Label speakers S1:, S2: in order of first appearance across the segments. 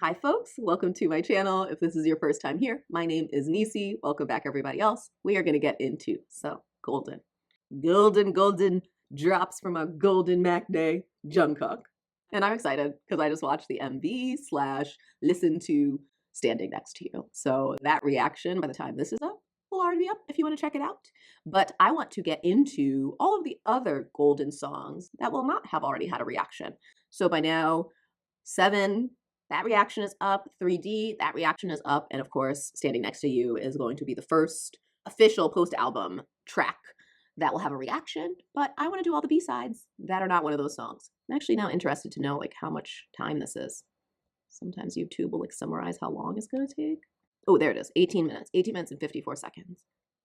S1: Hi folks, welcome to my channel. If this is your first time here, my name is Nisi. Welcome back everybody else. We are going to get into some golden drops from our golden Mac Day, Jungkook. And I'm excited because I just watched the MV / listen to Standing Next to You. So that reaction, by the time this is up, will already be up if you want to check it out. But I want to get into all of the other golden songs that will not have already had a reaction. So by now, 7, that reaction is up. 3D, that reaction is up. And of course, Standing Next to You is going to be the first official post-album track that will have a reaction. But I want to do all the B-sides that are not one of those songs. I'm actually now interested to know like how much time this is. Sometimes YouTube will like summarize how long it's going to take. Oh, there it is. 18 minutes. 18 minutes and 54 seconds.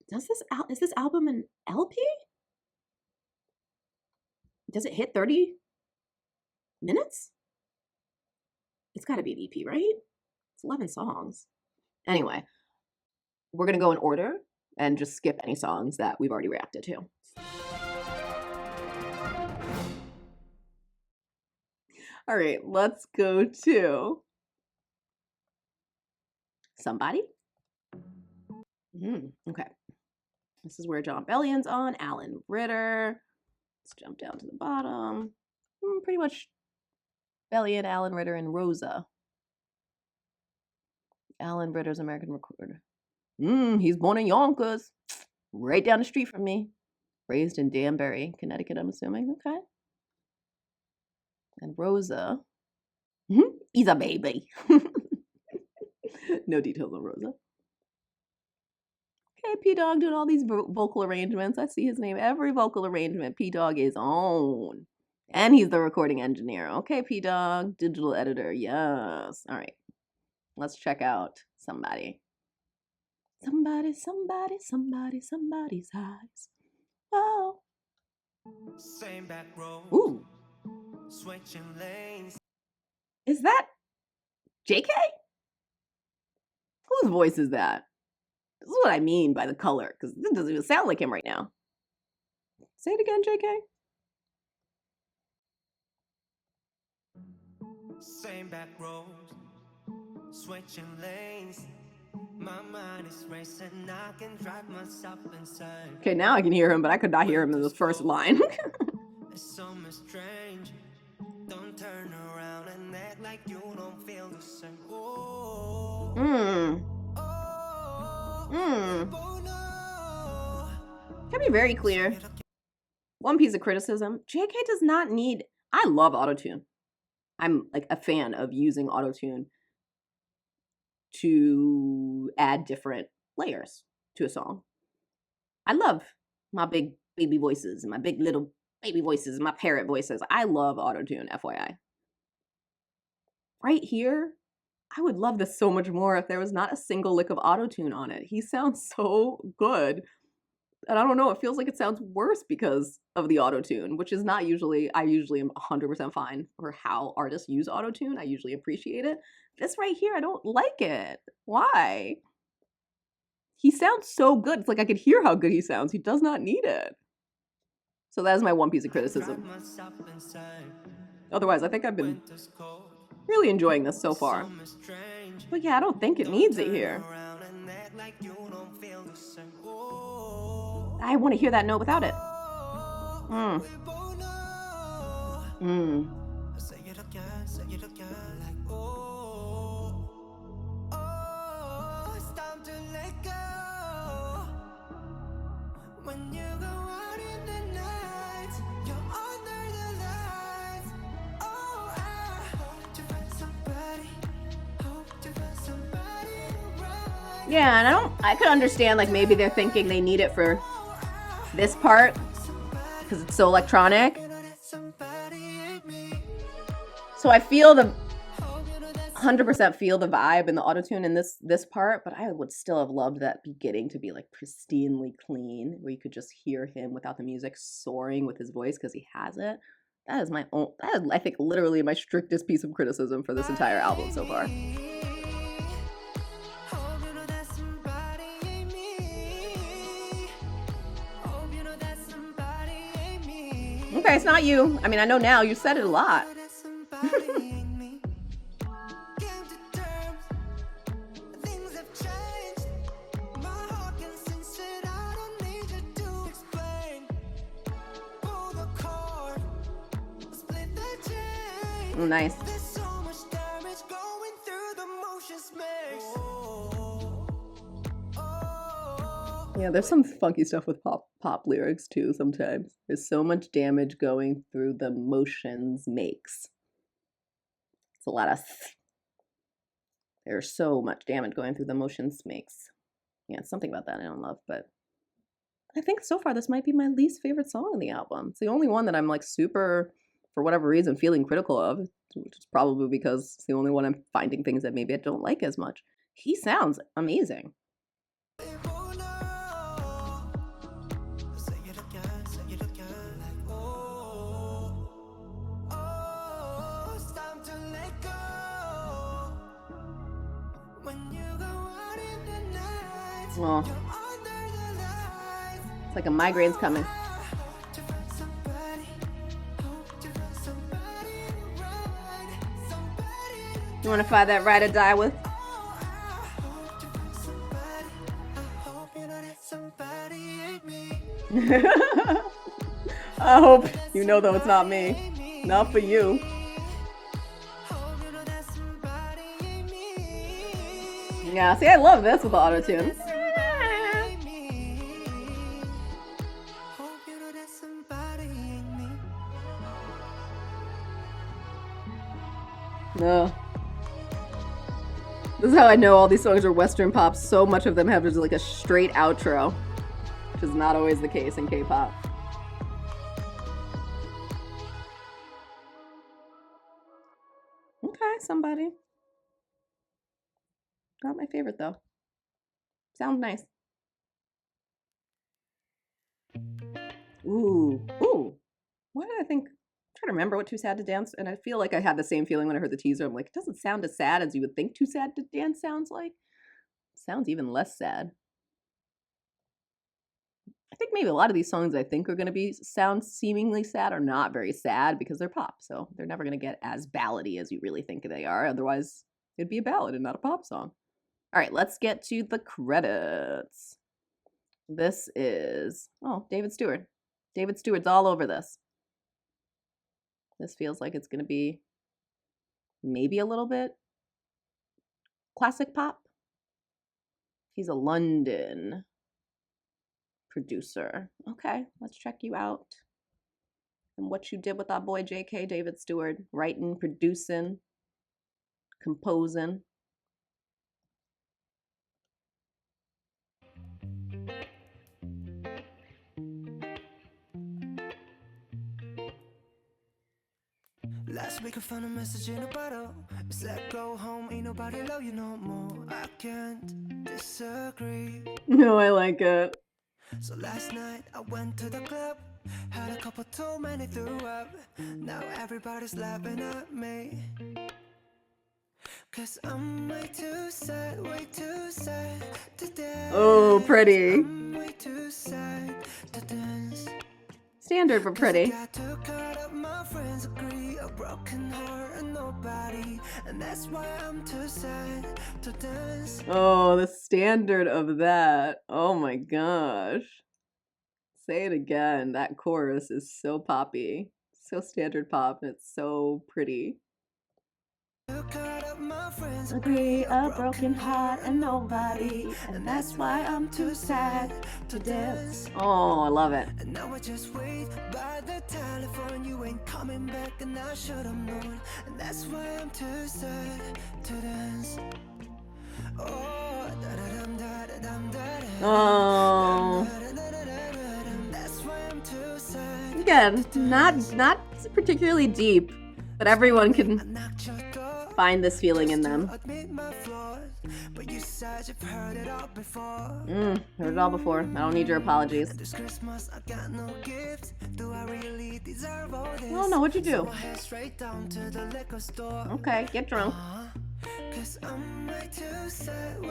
S1: Is this album an LP? Does it hit 30 minutes? It's got to be an EP, right? It's 11 songs. Anyway, we're going to go in order and just skip any songs that we've already reacted to. All right, let's go to Somebody. Okay. This is where John Bellion's on, Alan Ritter. Let's jump down to the bottom. Pretty much Bellion, Alan Ritter, and Rosa. Alan Ritter's American recorder. He's born in Yonkers, right down the street from me. Raised in Danbury, Connecticut, I'm assuming. Okay. And Rosa. He's a baby. No details on Rosa. Okay, P-Dog doing all these vocal arrangements. I see his name. Every vocal arrangement P-Dog is on. And he's the recording engineer. Okay, P-Dog, digital editor. Yes. All right. Let's check out Somebody. Somebody's eyes. Oh. Same back road. Ooh. Switching lanes. Is that JK? Whose voice is that? This is what I mean by the color, because this doesn't even sound like him right now. Say it again, JK. Same back road, switching lanes. My mind is racing, I can drive myself inside. Okay, now I can hear him, but I could not hear him in the first line. It's so strange. Don't turn around and act like you don't feel the same. Can be very clear. One piece of criticism: JK does not need. I love autotune. I'm like a fan of using autotune to add different layers to a song. I love my big baby voices and my big little baby voices and my parrot voices. I love autotune, FYI. Right here, I would love this so much more if there was not a single lick of autotune on it. He sounds so good. And I don't know, it feels like it sounds worse because of the autotune, which is not usually, I usually am 100% fine for how artists use autotune. I usually appreciate it. This right here, I don't like it. Why? He sounds so good. It's like I could hear how good he sounds. He does not need it. So that is my one piece of criticism. Otherwise, I think I've been really enjoying this so far. But yeah, I don't think it needs it here. I want to hear that note without it. Yeah, and I could understand like maybe they're thinking they need it for this part because it's so electronic. So I feel 100% feel the vibe and the autotune in this part, but I would still have loved that beginning to be like pristinely clean, where you could just hear him without the music soaring with his voice because he has it. That is I think literally my strictest piece of criticism for this entire album so far. Okay, it's not you. I mean, I know now, you said it a lot. Oh, nice. Yeah, there's some funky stuff with pop lyrics too sometimes. There's so much damage going through the motions makes. It's a lot of there's so much damage going through the motions makes. Yeah, it's something about that I don't love, but I think so far this might be my least favorite song on the album. It's the only one that I'm like super, for whatever reason, feeling critical of, which is probably because it's the only one I'm finding things that maybe I don't like as much. He sounds amazing. Oh. It's like a migraine's coming. You want to find that ride or die with? I hope you know though it's not me. Not for you. Yeah, see, I love this with the auto-tune. No. This is how I know all these songs are Western pop. So much of them have just like a straight outro, which is not always the case in K-pop. Okay, somebody. Not my favorite though. Sounds nice. Ooh, ooh. Why did I think? I'm trying to remember what Too Sad to Dance, and I feel like I had the same feeling when I heard the teaser. I'm like, it doesn't sound as sad as you would think Too Sad to Dance sounds like. It sounds even less sad. I think maybe a lot of these songs I think are going to sound seemingly sad are not very sad because they're pop, so they're never going to get as ballady as you really think they are. Otherwise, it'd be a ballad and not a pop song. All right, let's get to the credits. This is, oh, David Stewart. David Stewart's all over this. This feels like it's going to be maybe a little bit classic pop. He's a London producer. Okay, let's check you out. And what you did with our boy JK, David Stewart, writing, producing, composing.
S2: Last week I found a message in a bottle. It said go home, ain't nobody love you no more. I can't disagree.
S1: No, I like it.
S2: So last night I went to the club, had a couple too many, threw up. Now everybody's laughing at me, 'cause I'm way too sad to dance.
S1: Oh, pretty.
S2: I'm way too sad to dance.
S1: Standard for pretty.
S2: My friends agree, a broken heart and nobody, and that's why I'm too sad to dance.
S1: Oh, the standard of that. Oh my gosh. Say it again. That chorus is so poppy. So standard pop, and it's so pretty.
S2: My friends
S1: Agree, a broken heart and nobody, and that's why I'm too sad to dance. Oh, I love it.
S2: And now I just wait by the telephone. You ain't coming back, and I should have known. And that's why I'm too sad to dance. Oh,
S1: Oh.
S2: That's why I'm too sad.
S1: Again, not particularly deep, but everyone can find this feeling in them.
S2: But you said you've heard it all before.
S1: Heard it all before. I don't need your apologies.
S2: This Christmas I got no gift. Do I really deserve all this?
S1: Oh no, what'd you do?
S2: So I head straight down to the liquor store.
S1: Okay, get drunk.
S2: 'Cause I'm way too sad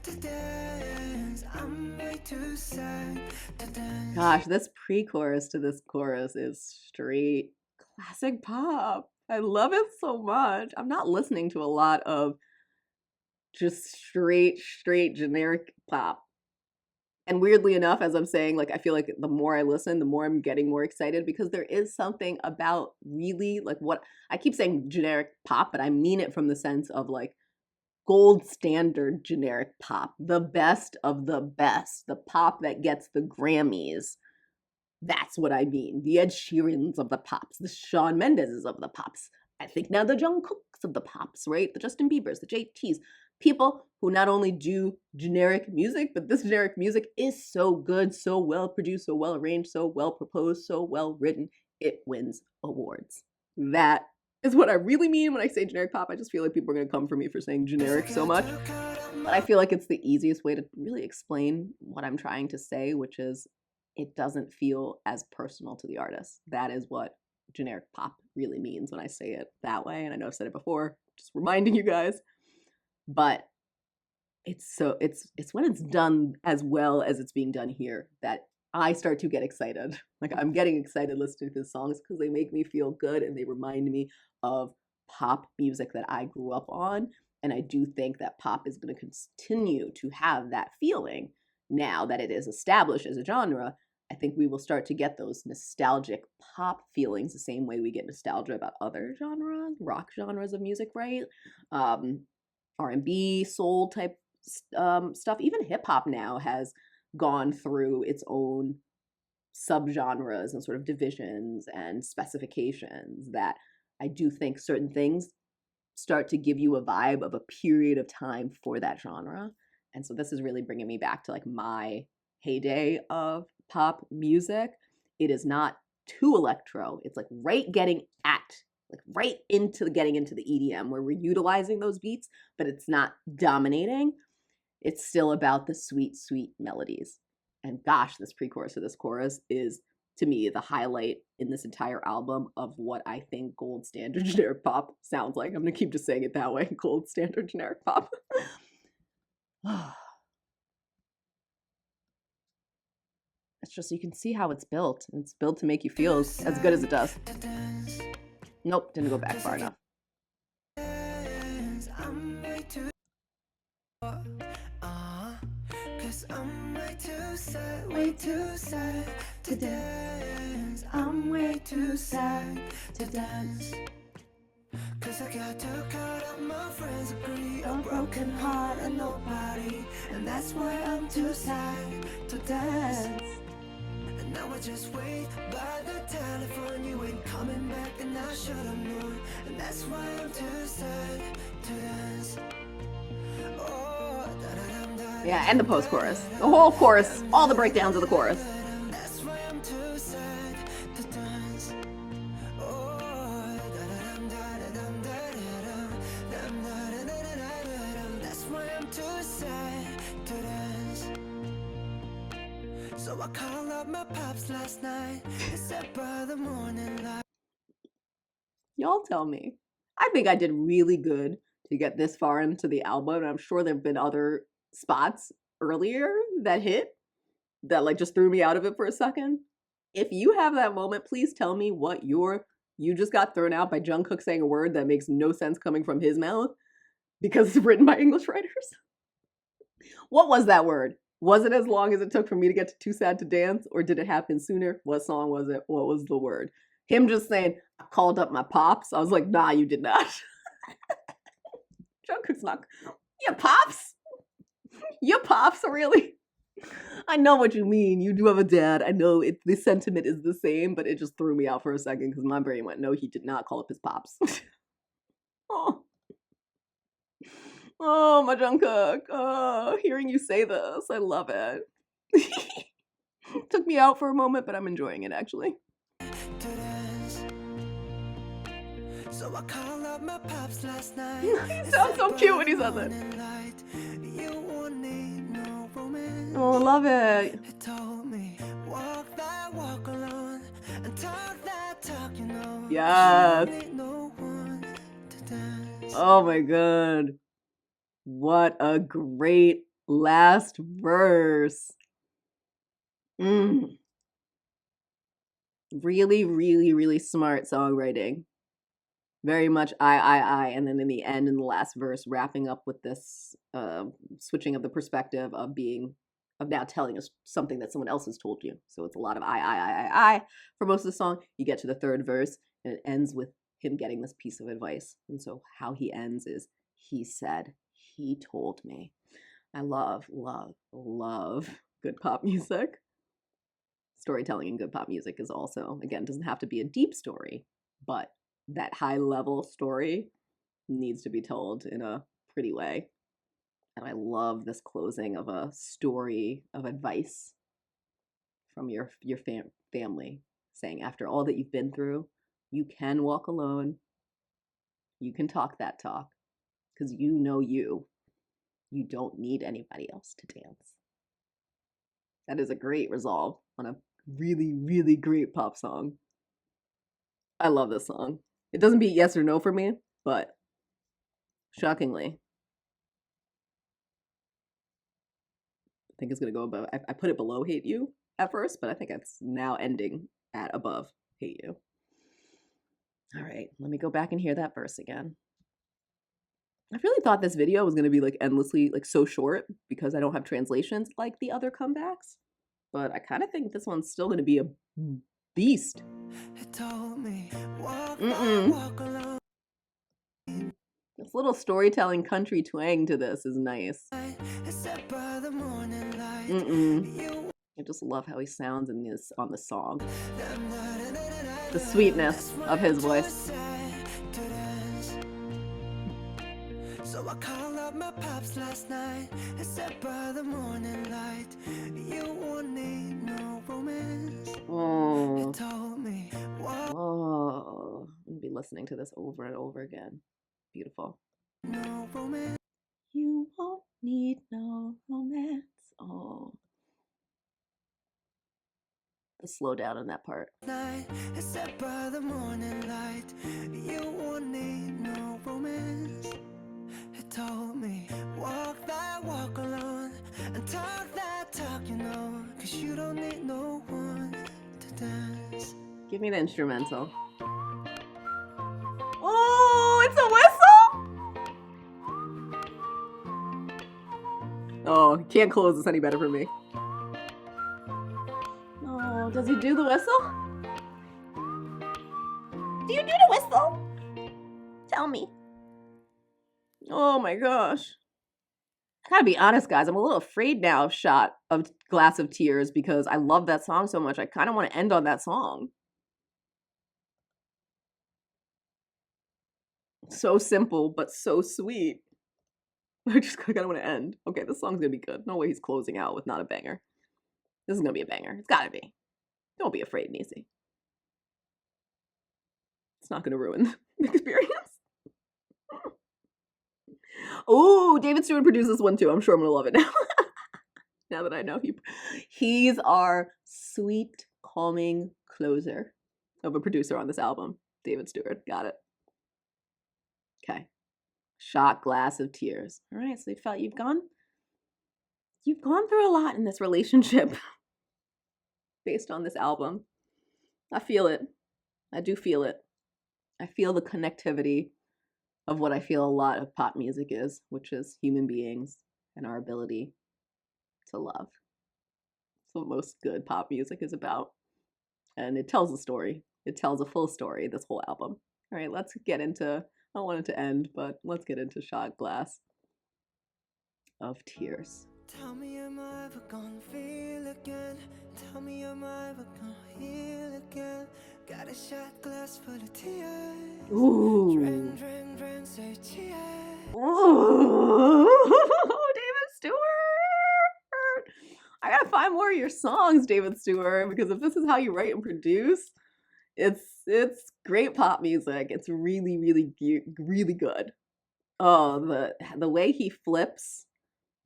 S2: to dance. I'm way too sad to dance.
S1: Gosh, this pre-chorus to this chorus is straight classic pop. I love it so much. I'm not listening to a lot of just straight generic pop. And weirdly enough, as I'm saying, like, I feel like the more I listen, the more I'm getting more excited because there is something about really like what I keep saying generic pop, but I mean it from the sense of like gold standard generic pop, the best of the best, the pop that gets the Grammys. That's what I mean. The Ed Sheerans of the pops, the Shawn Mendes's of the pops. I think now the Jungkooks of the pops, right? The Justin Biebers, the JTs, people who not only do generic music, but this generic music is so good, so well produced, so well arranged, so well proposed, so well written, it wins awards. That is what I really mean when I say generic pop. I just feel like people are going to come for me for saying generic so much. But I feel like it's the easiest way to really explain what I'm trying to say, which is it doesn't feel as personal to the artist. That is what generic pop really means when I say it that way. And I know I've said it before, just reminding you guys. But it's when it's done as well as it's being done here that I start to get excited. Like I'm getting excited listening to the songs because they make me feel good and they remind me of pop music that I grew up on. And I do think that pop is going to continue to have that feeling now that it is established as a genre. I think we will start to get those nostalgic pop feelings the same way we get nostalgia about other genres, rock genres of music, right? R&B, soul type stuff. Even hip hop now has gone through its own subgenres and sort of divisions and specifications that I do think certain things start to give you a vibe of a period of time for that genre. And so this is really bringing me back to like my heyday of pop music. It is not too electro. It's like right getting at like right into getting into the EDM where we're utilizing those beats, but it's not dominating. It's still about the sweet, sweet melodies. And gosh, this pre-chorus or this chorus is, to me, the highlight in this entire album of what I think gold standard generic pop sounds like. I'm going to keep just saying it that way, gold standard generic pop. It's just, you can see how it's built. It's built to make you feel as good as it does. Nope, didn't go back far enough.
S2: Way too sad to dance. I'm way too sad to dance. Cause I got too caught up, my friends agree. A broken heart and nobody. And that's why I'm too sad to dance. And now I just wait by the telephone. You ain't coming back and I should have known. And that's why I'm too sad to dance. Oh, da-da-dum-da.
S1: Yeah, and the post-chorus. The whole chorus, all the breakdowns of the chorus.
S2: That's why I'm too sad to dance. Oh, that's why I'm too sad to dance. So I called up my pops last night. He said by the morning light.
S1: Y'all tell me. I think I did really good to get this far into the album. And I'm sure there have been other spots earlier that hit that like just threw me out of it for a second. If you have that moment, please tell me what you just got thrown out by Jungkook saying a word that makes no sense coming from his mouth because it's written by English writers. What was that word? Was it as long as it took for me to get to Too Sad to Dance, or did it happen sooner? What song was it? What was the word? Him just saying, I called up my pops. I was like, nah, you did not. Jungkook's not. Your pops? Your pops, really? I know what you mean. You do have a dad. I know the sentiment is the same, but it just threw me out for a second because my brain went, no, he did not call up his pops. Oh. Oh, my Jungkook. Oh, hearing you say this, I love it. Took me out for a moment, but I'm enjoying it, actually.
S2: So I called up my pops last night.
S1: He sounds so cute when he says it. Oh, I love it.
S2: He told me, walk that walk alone and talk that talk, you know.
S1: Yes.
S2: No one to dance.
S1: Oh my god. What a great last verse. Really, really, really smart songwriting. Very much I. And then in the end, in the last verse, wrapping up with this switching of the perspective of being of now telling us something that someone else has told you. So it's a lot of I for most of the song. You get to the third verse and it ends with him getting this piece of advice. And so how he ends is, he said, he told me. I love, love, love good pop music. Storytelling in good pop music is also, again, doesn't have to be a deep story, but that high level story needs to be told in a pretty way. And I love this closing of a story of advice from your family, saying after all that you've been through, you can walk alone. You can talk that talk because you know you. You don't need anybody else to dance. That is a great resolve on a really, really great pop song. I love this song. It doesn't beat Yes or No for me, but shockingly, I think it's going to go above. I put it below Hate You at first, but I think it's now ending at above Hate You. All right, let me go back and hear that verse again. I really thought this video was going to be like endlessly, like so short because I don't have translations like the other comebacks. But I kind of think this one's still going to be a beast. This little storytelling country twang to this is nice. I just love how he sounds in this on the song. The sweetness of his voice. So I called up my pops last night and said by the morning light, you won't need no romance. Oh. He told me, oh, I'm gonna be listening to this over and over again. Beautiful. No romance. You won't need no romance. Oh. The slow down in that part. Night, except by the morning light, you won't need no romance. It told me, walk that walk alone and talk that talk, you know, cause you don't need no one to dance. Give me the instrumental. Oh, it's a whistle? Oh, can't close this any better for me. Oh, does he do the whistle? Do you do the whistle? Tell me. Oh my gosh. I gotta be honest, guys. I'm a little afraid now of Shot of Glass of Tears because I love that song so much. I kind of want to end on that song. So simple, but so sweet. I kind of want to end. Okay, this song's gonna be good. No way he's closing out with not a banger. This is gonna be a banger. It's gotta be. Don't be afraid, Niecy. It's not gonna ruin the experience. Oh, David Stewart produced this one too. I'm sure I'm gonna love it now. Now that I know he's our sweet, calming closer of a producer on this album. David Stewart, got it. Okay. Shot Glass of Tears. All right, so you felt you've gone through a lot in this relationship based on this album. I feel it. I do feel it. I feel the connectivity of what I feel a lot of pop music is, which is human beings and our ability to love. That's what most good pop music is about. And it tells a story. It tells a full story, this whole album. All right, let's get into, I don't want it to end, but let's get into Shot Glass of Tears. Tell me, am I ever gonna feel again? Tell me, am I ever gonna heal again? Got a shot glass full of tears. Ooh. Drink, drink, drink, say cheers. Ooh. David Stewart. I gotta find more of your songs, David Stewart, because if this is how you write and produce, it's great pop music. It's really, really, really good. Oh, the way he flips.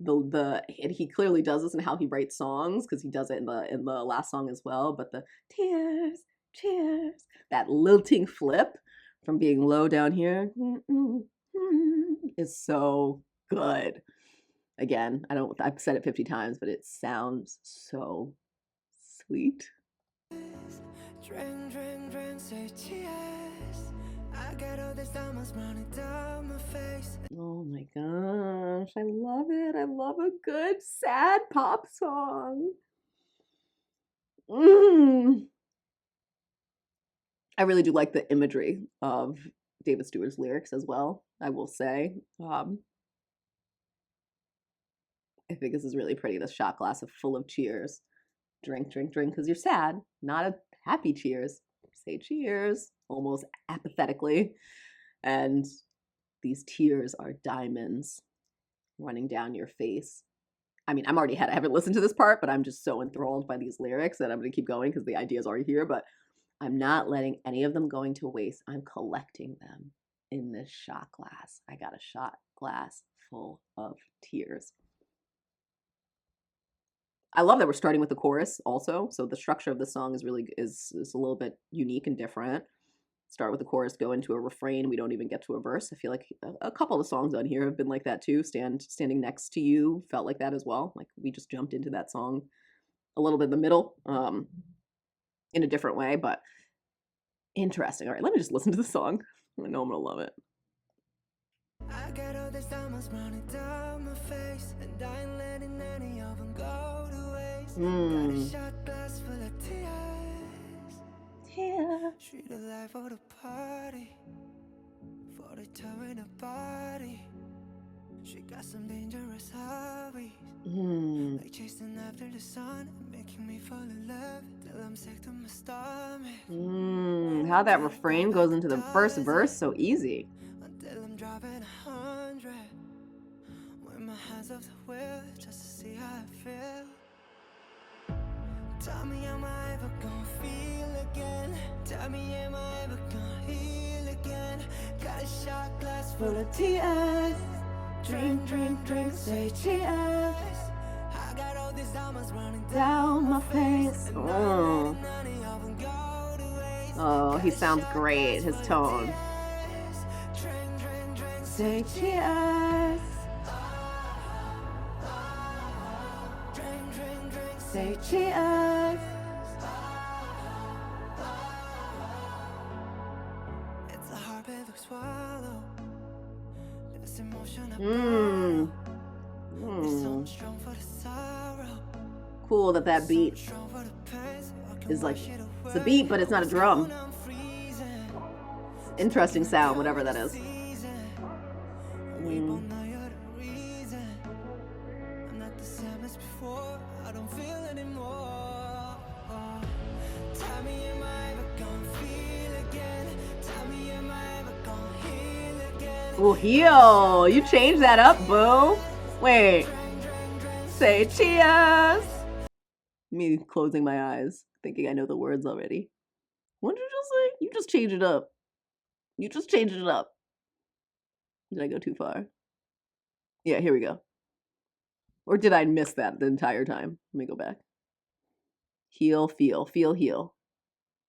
S1: And he clearly does this in how he writes songs because he does it in the last song as well. But the tears, cheers, that lilting flip from being low down here is so good. Again, I've said it 50 times, but it sounds so sweet. Drink, drink, drink, say cheers. I got all this diamonds running down my face. Oh my gosh. gosh, I love it. I love a good sad pop song. I really do like the imagery of David Stewart's lyrics as well, I will say. I think this is really pretty. This shot glass of full of cheers. Drink, drink, drink, because you're sad, not a happy cheers. Say cheers, almost apathetically. And these tears are diamonds running down your face. I mean, I haven't listened to this part, but I'm just so enthralled by these lyrics that I'm going to keep going because the idea's already here, but I'm not letting any of them going to waste. I'm collecting them in this shot glass. I got a shot glass full of tears. I love that we're starting with the chorus also. So the structure of the song is really is a little bit unique and different. Start with the chorus, go into a refrain. We don't even get to a verse. I feel like a couple of songs on here have been like that too. Standing Next to You felt like that as well. Like we just jumped into that song a little bit in the middle, in a different way, but interesting. All right, let me just listen to the song. I know I'm gonna love it.
S2: I got all these diamonds running down my face, and I ain't letting any of them go to waste. Got a shot glass full of tears. Treat a life for the party, for the toe in the body. She got some dangerous hobbies, like chasing after the sun, making me fall in love till I'm sick to my stomach.
S1: How that refrain goes into the first verse so easy.
S2: Until I'm dropping 100, with my hands off the wheel, just to see how I feel. Tell me, am I ever gonna feel again? Tell me, am I ever gonna heal again? Got a shot glass full of tears. Drink, drink, drink, say cheers. I got all these diamonds running down my face.
S1: Oh, he sounds great. His tone.
S2: Drink, drink, drink,
S1: Say cheers.
S2: drink, drink, drink,
S1: Say cheers.
S2: it's a hard pill to swallow. This emotion I borrow. It's so strong for the sorrow.
S1: Cool that beat
S2: Strong for the pain, so I can
S1: is like,
S2: wash it
S1: it's a
S2: away.
S1: beat, but it's not a drum.
S2: When I'm freezing,
S1: Interesting sound, whatever that is.
S2: season. We both know you're the reason. I'm not the same as before. I don't feel anymore. Tell me, am I ever gonna feel again? Tell me, am I ever gonna heal again?
S1: Ooh, heal. You changed that up, boo. Wait. Say cheers. Me closing my eyes, thinking I know the words already. What did you just say? You just changed it up. You just changed it up. Did I go too far? Yeah, here we go. Or did I miss that the entire time? Let me go back. Heal, feel, heal.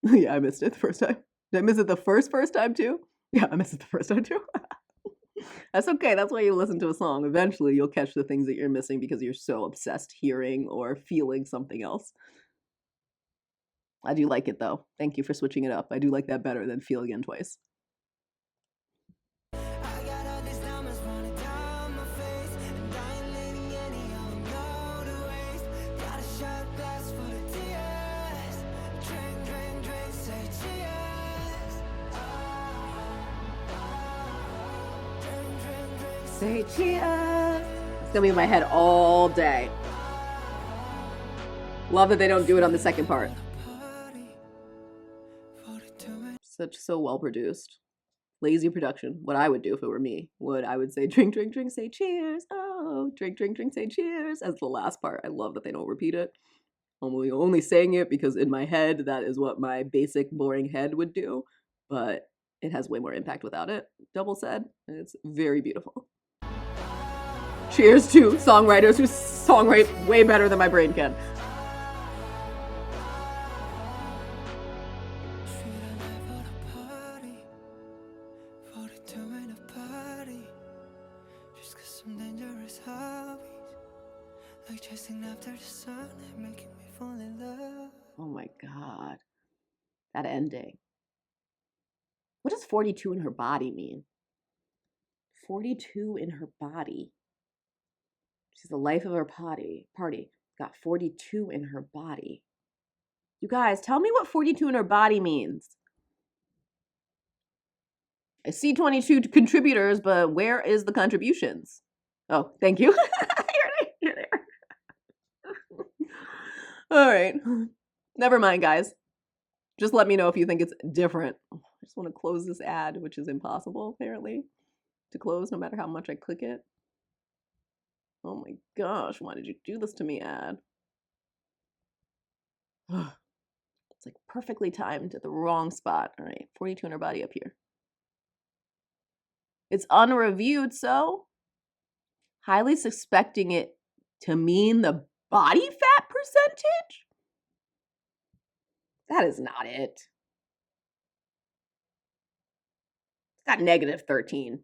S1: Yeah, I missed it the first time. Did I miss it the first time too? Yeah, I missed it the first time too. That's okay. That's why you listen to a song. Eventually, you'll catch the things that you're missing because you're so obsessed hearing or feeling something else. I do like it though. Thank you for switching it up. I do like that better than Feel Again twice.
S2: I got all these diamonds running down my face, and I ain't letting any of them go to waste. Got a shot glass full of tears. Drink, drink, drink, say cheers. Drink, drink, drink,
S1: Say cheers. It's gonna be in my head all day. Love that they don't do it on the second part.
S2: party for the two.
S1: So well produced. Lazy production. What I would do if it were me, I would say drink, drink, drink, say cheers. Oh, drink, drink, drink, say cheers as the last part. I love that they don't repeat it. I'm only saying it because in my head, that is what my basic boring head would do, but it has way more impact without it. Double said, and it's very beautiful. Cheers to songwriters who songwrite way better than my brain can.
S2: Treat a night for the party, for the two in a party. Just got some dangerous hobbies, like chasing after the sun and making me fall in love.
S1: Oh my God. That ending. What does 42 in her body mean? 42 in her body. She's the life of her party. Got 42 in her body. You guys, tell me what 42 in her body means. I see 22 contributors, but where is the contributions? Oh, thank you. You're there. All right. Never mind, guys. Just let me know if you think it's different. I just want to close this ad, which is impossible, apparently, to close no matter how much I click it. Oh my gosh, why did you do this to me, ad? It's like perfectly timed at the wrong spot. All right, 42 in her body up here. It's unreviewed, so highly suspecting it to mean the body fat percentage? That is not it. It's got negative 13.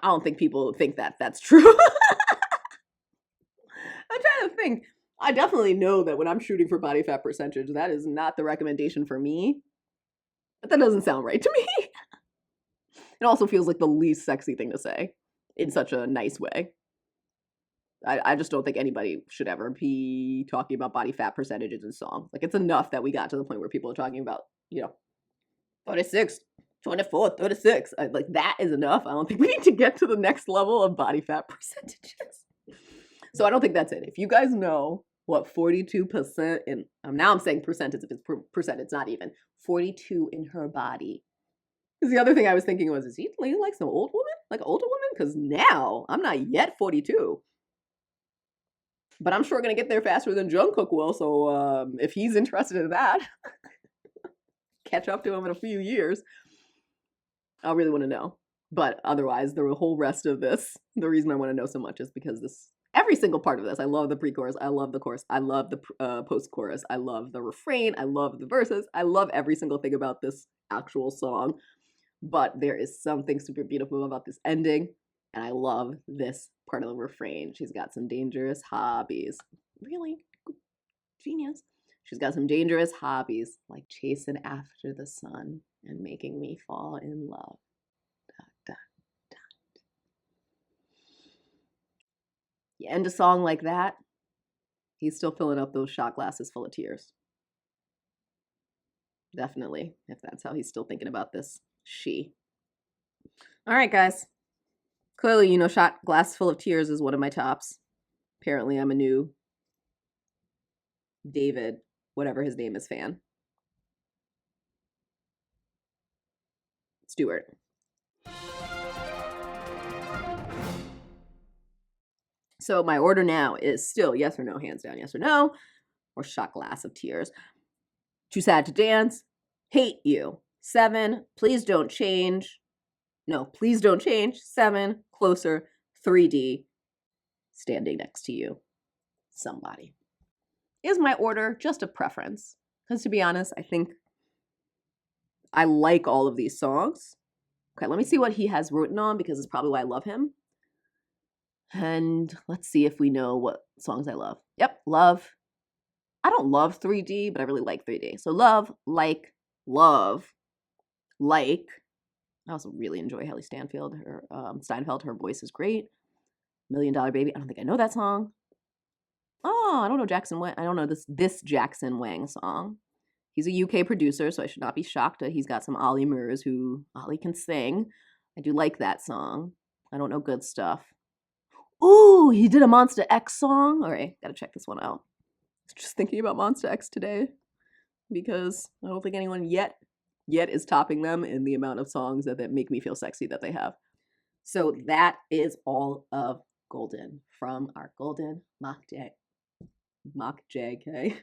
S1: I don't think people think that that's true. I'm trying to think. I definitely know that when I'm shooting for body fat percentage, that is not the recommendation for me. But that doesn't sound right to me. It also feels like the least sexy thing to say in such a nice way. I just don't think anybody should ever be talking about body fat percentages in songs. Like, it's enough that we got to the point where people are talking about, 36, 24, 36. Like, that is enough. I don't think we need to get to the next level of body fat percentages. So I don't think that's it. If you guys know what 42% in, now I'm saying percentage, if it's percent, it's not even, 42 in her body. Because the other thing I was thinking was, is he like some old woman? Like an older woman? Because now I'm not yet 42. But I'm sure going to get there faster than Jungkook will. So if he's interested in that, catch up to him in a few years. I really want to know. But otherwise, the whole rest of this, the reason I want to know so much is because every single part of this, I love the pre-chorus, I love the chorus, I love the post-chorus, I love the refrain, I love the verses, I love every single thing about this actual song. But there is something super beautiful about this ending. And I love this part of the refrain. She's got some dangerous hobbies. Really? Genius. She's got some dangerous hobbies, like chasing after the sun and making me fall in love. Dot, dot, dot. You end a song like that, he's still filling up those shot glasses full of tears. Definitely, if that's how he's still thinking about this she. All right, guys. Clearly, shot glass full of tears is one of my tops. Apparently, I'm a new David, whatever his name is, fan. Stewart. So my order now is still yes or no, hands down, yes or no, or shot glass of tears. Too sad to dance, hate you. 7, please don't change. No, please don't change. 7, closer. 3D, standing next to you. Somebody. Is my order just a preference? Because to be honest, I think I like all of these songs. Okay, let me see what he has written on because it's probably why I love him. And let's see if we know what songs I love. Yep, love. I don't love 3D, but I really like 3D. So love, like, love, like. I also really enjoy Haley Steinfeld. Her voice is great. $1 Million Baby. I don't think I know that song. Oh, I don't know Jackson Wang. I don't know this Jackson Wang song. He's a UK producer, so I should not be shocked that he's got some Ollie Murs who Ollie can sing. I do like that song. I don't know Good Stuff. Ooh, he did a Monster X song. All right, gotta check this one out. Just thinking about Monster X today because I don't think anyone yet is topping them in the amount of songs that make me feel sexy that they have. So that is all of Golden from our Golden Mock JK.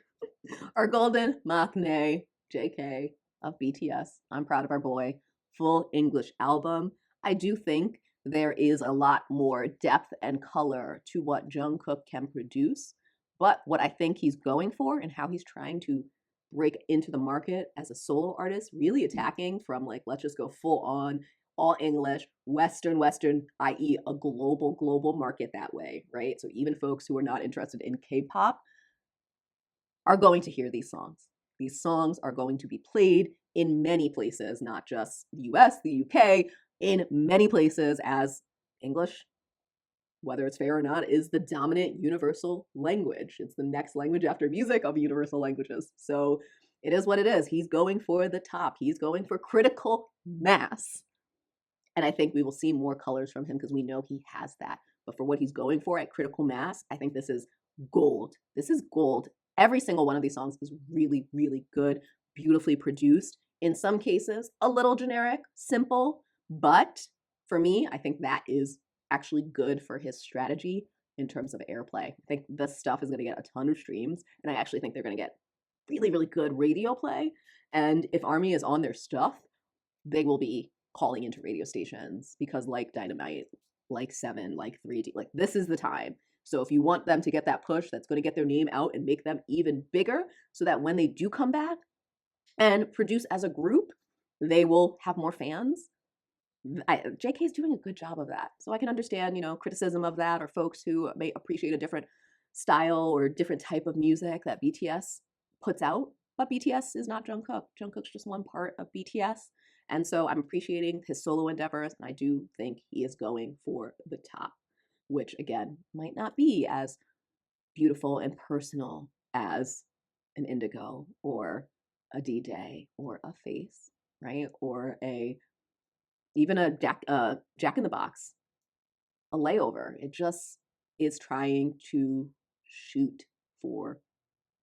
S1: Our Golden Maknae JK of BTS. I'm proud of our boy. Full English album. I do think there is a lot more depth and color to what Jungkook can produce. But what I think he's going for and how he's trying to break into the market as a solo artist, really attacking from like, let's just go full on, all English, Western, i.e. a global market that way, right? So even folks who are not interested in K-pop are going to hear these songs. These songs are going to be played in many places, not just the US, the UK, in many places as English whether it's fair or not, is the dominant universal language. It's the next language after music of universal languages. So it is what it is. He's going for the top. He's going for critical mass. And I think we will see more colors from him because we know he has that. But for what he's going for at critical mass, I think this is gold. This is gold. Every single one of these songs is really, really good, beautifully produced. In some cases, a little generic, simple, but for me, I think that is actually good for his strategy in terms of airplay. I think this stuff is going to get a ton of streams, and I actually think they're going to get really, really good radio play. And if Army is on their stuff, they will be calling into radio stations because, like Dynamite, like Seven, like 3D, like this is the time. So if you want them to get that push, that's going to get their name out and make them even bigger so that when they do come back and produce as a group, they will have more fans. JK is doing a good job of that. So I can understand, you know, criticism of that or folks who may appreciate a different style or different type of music that BTS puts out. But BTS is not Jungkook. Jungkook's just one part of BTS. And so I'm appreciating his solo endeavors, and I do think he is going for the top, which again might not be as beautiful and personal as an Indigo or a D-Day or a Face, right? Or even a Jack in the Box, a Layover. It just is trying to shoot for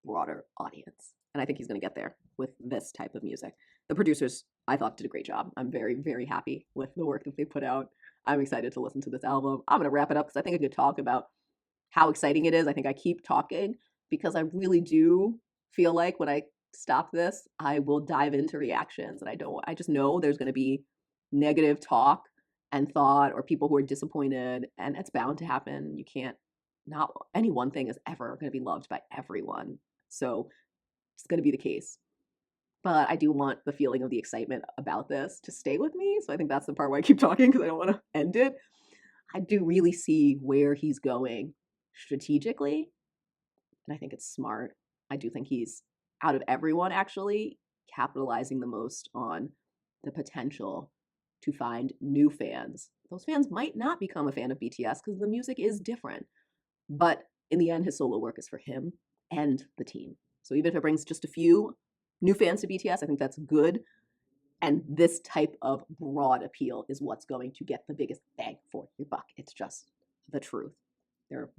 S1: broader audience. And I think he's going to get there with this type of music. The producers, I thought, did a great job. I'm very, very happy with the work that they put out. I'm excited to listen to this album. I'm going to wrap it up because I think I could talk about how exciting it is. I think I keep talking because I really do feel like when I stop this, I will dive into reactions. And I just know there's going to be negative talk and thought or people who are disappointed, and it's bound to happen. You can't, not any one thing is ever going to be loved by everyone. So it's going to be the case. But I do want the feeling of the excitement about this to stay with me. So I think that's the part where I keep talking because I don't want to end it. I do really see where he's going strategically. And I think it's smart. I do think he's, out of everyone, actually capitalizing the most on the potential to find new fans. Those fans might not become a fan of BTS because the music is different. But in the end, his solo work is for him and the team. So even if it brings just a few new fans to BTS, I think that's good. And this type of broad appeal is what's going to get the biggest bang for your buck. It's just the truth.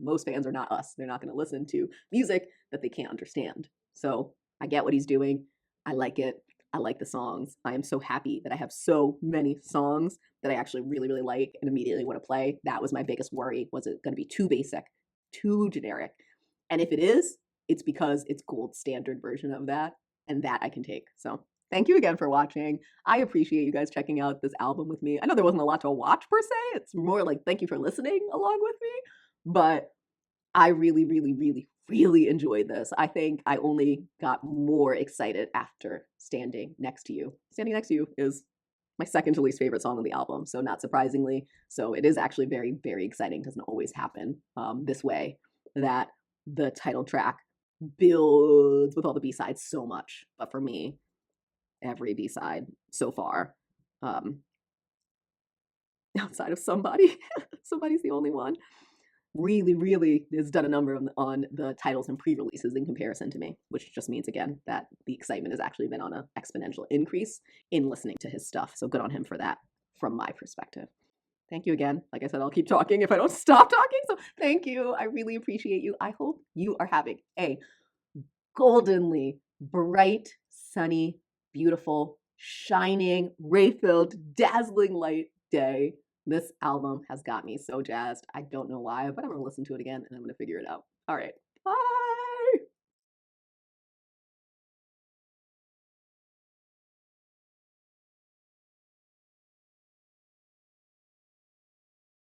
S1: Most fans are not us. They're not going to listen to music that they can't understand. So I get what he's doing. I like it. I like the songs. I am so happy that I have so many songs that I actually really, really like and immediately want to play. That was my biggest worry. Was it going to be too basic, too generic? And if it is, it's because it's gold standard version of that, and that I can take. So thank you again for watching. I appreciate you guys checking out this album with me. I know there wasn't a lot to watch per se. It's more like thank you for listening along with me. But I really, really, really, really enjoyed this. I think I only got more excited after Standing Next to You. Standing Next to You is my second to least favorite song on the album, so not surprisingly. So it is actually very, very exciting. It doesn't always happen this way, that the title track builds with all the B-sides so much. But for me, every B-side so far, outside of Somebody's the only one, really, really has done a number on the titles and pre-releases in comparison to me, which just means, again, that the excitement has actually been on an exponential increase in listening to his stuff. So good on him for that from my perspective. Thank you again. Like I said, I'll keep talking if I don't stop talking. So thank you. I really appreciate you. I hope you are having a goldenly bright, sunny, beautiful, shining, ray-filled, dazzling light day. This album has got me so jazzed. I don't know why, but I'm going to listen to it again and I'm going to figure it out. All right.